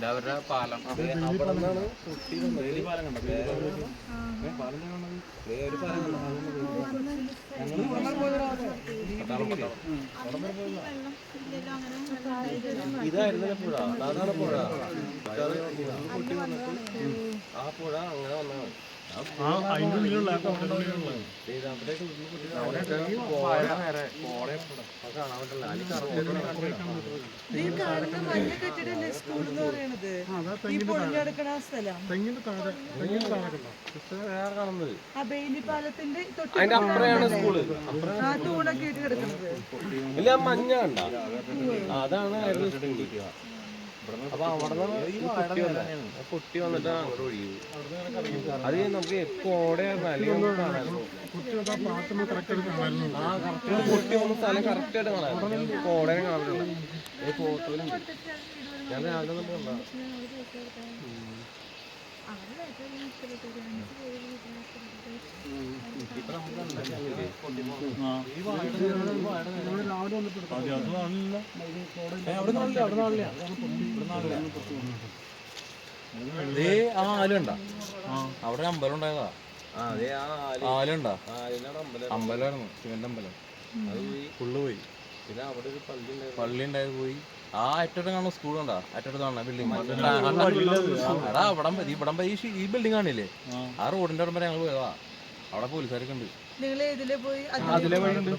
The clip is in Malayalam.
അവരുടെ പാലം ഇതായിരുന്നു പുഴ, അതാണ് പുഴ. പൊട്ടി വന്നിട്ട് ആ പുഴ അങ്ങനെ വന്നതാണ്. അതിന്റെ അപ്പുറയാണ് സ്കൂള്. ഇല്ല, മഞ്ഞ കണ്ട അതാണ് അപ്പൊ അവിടെ പൊട്ടി വന്നിട്ട് അങ്ങോട്ട് ഒഴിയും. അത് നമുക്ക് കോടയായിരുന്നു, അല്ലെങ്കിൽ പൊട്ടി വന്ന സ്ഥലം കറക്റ്റ് ആയിട്ട് കാണാം. കോടയെ കാണുന്നില്ല. ഈ ഫോട്ടോയിലുണ്ട്. ഞാൻ രാവിലെ നമുക്ക് കണ്ടാ ആലുണ്ട അവിടെ അമ്പലം ഉണ്ടായതാ. ആലുണ്ട അമ്പലമായിരുന്നു, ശിവന്റെ അമ്പലം. അത് ഫുള്ള് പോയി. പിന്നെ അവിടെ ഒരു പള്ളി ഉണ്ടായത് പോയി. ആ അറ്റോട്ട് കാണുന്ന സ്കൂൾ കണ്ടാ, അറ്റോട്ട് കാണുന്ന ബിൽഡിംഗ്. എടാ ഇവിടം ഈ ബിൽഡിംഗ് കാണില്ലേ, ആ റോഡിന്റെ അവിടെ വരെ ഞങ്ങൾ പോയതാ. അവിടെ പോലീസുകാരൊക്കെ ഉണ്ട്. അതിലെ വഴി ഉണ്ട്.